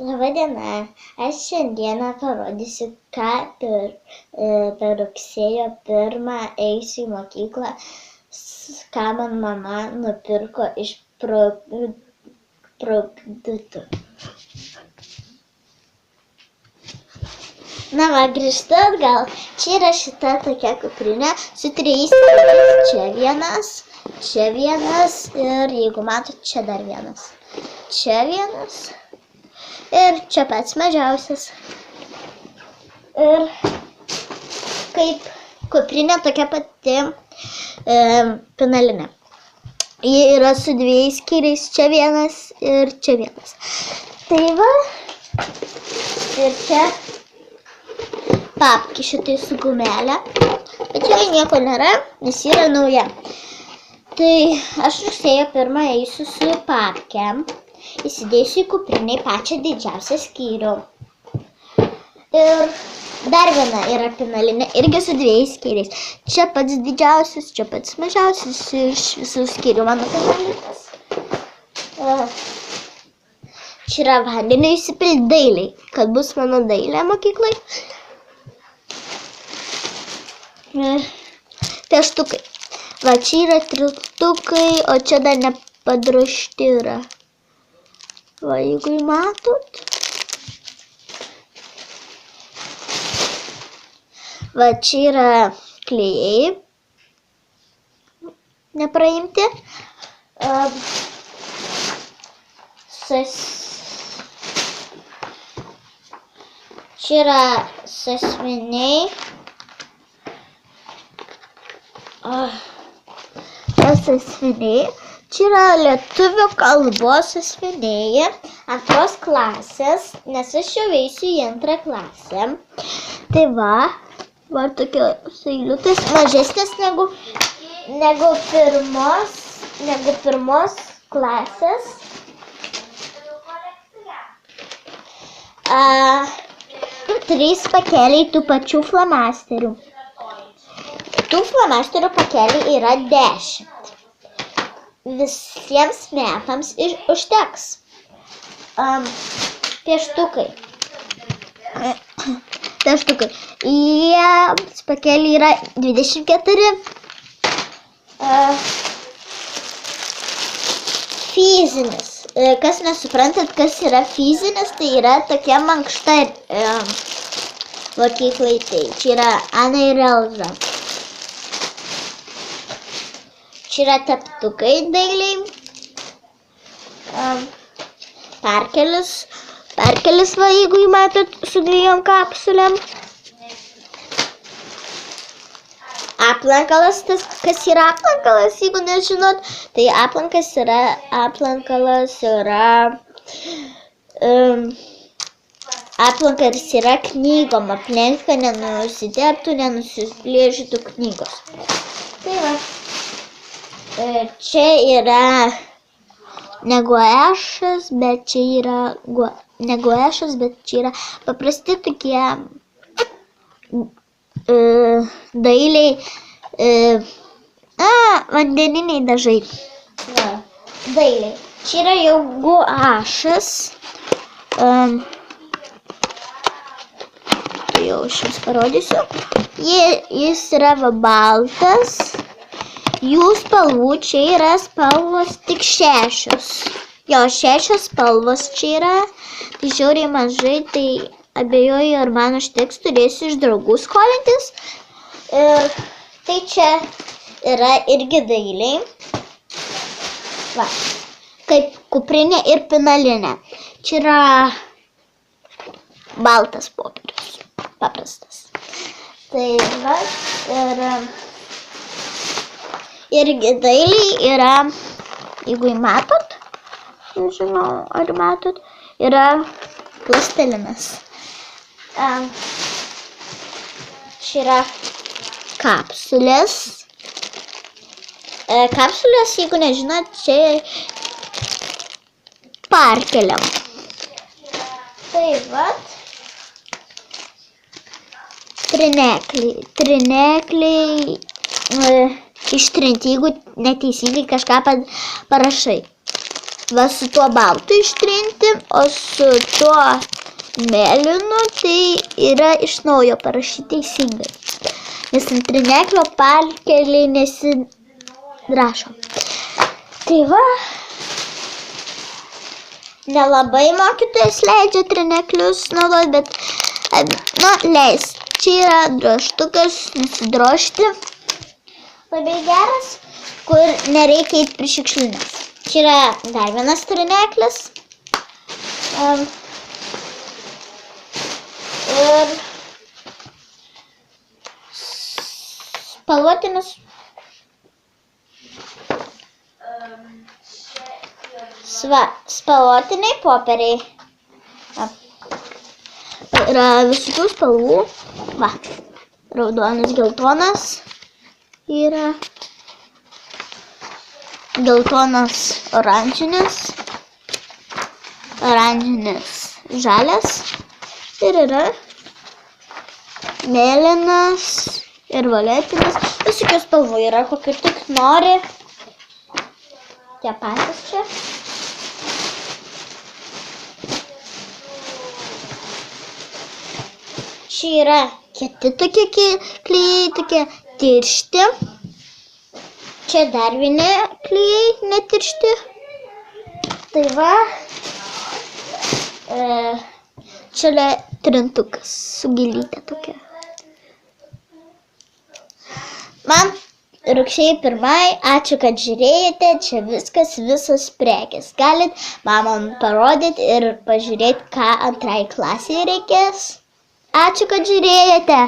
Labadiena, aš šiandieną parodysiu, ką per rugsėjo 1 eisiu į mokyklą, ką man mama nupirko iš produktų. Na va, grįžtu atgal. Čia yra šita tokia kuprinė su 3 skyriais. Čia vienas ir jeigu matot, čia dar vienas. Čia vienas. Ir čia pats mažiausias. Ir kaip kuprinė tokia pati pinalinė. Ji yra su 2 skyriais, čia vienas ir čia vienas. Tai va, ir čia papkė šitai su gumelė, bet joje nieko nėra, nes yra nauja. Tai aš rugsėjo 1 eisiu su papkėm. Įsidėsiu į kuprinę pačią didžiausią skyrių. Ir dar viena yra pinalinė, irgi su 2 skyriais. Čia pats didžiausias, čia pats mažiausias iš visų skyrių mano pinalinės. Čia yra vandeniu įsipilti dailiai, kad bus mano dailė mokyklai. Pieštukai. Va, čia yra triltukai, o čia dar nepadrožti yra. Va, jeigu matot. Va, čia yra klijai. Nepraimti. Čia yra sąsiuviniai. Sąsiuviniai. Čia yra lietuvių kalbos sąsiuviniai 2 klasės, nes aš jau eisiu į 2 klasę. Tai va tokios eiliutės mažesnės negu pirmos klasės. 3 pakeliai tų pačių flomasterių. Tų flomasterių pakeliai yra 10. Visiems metams užteks. Pieštukai. Jiems pakeliai yra 24. Fizinis. Kas nesuprantat, kas yra fizinis, tai yra tokia mankšta mokyklai. Tai čia yra Ana ir Elza. Čia yra teptukai dailiai. Perkelis va, jeigu matot, su 2 kapsulėm. Aplankalas, kas yra aplankalas, jeigu nežinot, tai aplankalas yra knygom, aplenkt, kad nenusidėptų, nenusiplėžytų knygos. Tai va. Čia yra neguešas, bet čia yra paprasti tokie dailiai vandeniniai dažai. Dailiai. Čia yra jau guašas. Jau aš jums parodysiu. Jis yra baltas. Jų spalvų čia yra spalvos tik 6. Jo, 6 spalvos čia yra. Tai žiauriai mažai, tai abejoju, ar man užteks, turėsiu iš draugų skolintis. Ir tai čia yra irgi dailiai. Va, kaip kuprinė ir pinalinė. Čia yra baltas popierius. Paprastas. Tai va, irgi dailiai yra, jeigu matot, nežinau, ar matot, yra plastilinas. Čia yra kapsulės. Kapsulės, jeigu nežinot, čia parkeliam. Tai vat. Trinekliai. Ištrinti, jeigu neteisingai kažką parašai. va su tuo baltu ištrinti, o su tuo mėlynu tai yra iš naujo parašyti teisingai. Nes ant trineklio parkeliai nesirašo. Tai va, nelabai mokytojas leidžia trineklius naudoti, bet, leis. Čia yra drožtukas, nusidrožti. Labai geras, kur nereikia eiti prie šiukšlinės. Čia yra dar vienas trineklis. Ir spalvotinis. Spalvotiniai popieriai. Yra visokių spalvų. Va, raudonas, geltonas. Yra geltonas, oranžinis. Oranžinis, žalias. Ir yra mėlynas ir violetinis. Visokių spalvų yra, kokių tik nori. Tie patys čia. Čia yra kiti tokie klijai, tokie tiršti. Čia dar vieni klijai netiršti. Tai va. Čia trintukas su gėlyte tokia. Man rugsėjo 1, ačiū, kad žiūrėjote, čia viskas, visos prekės. Galit mamom parodyti ir pažiūrėti, ką antrai klasiai reikės. Ačiū, kad žiūrėjote.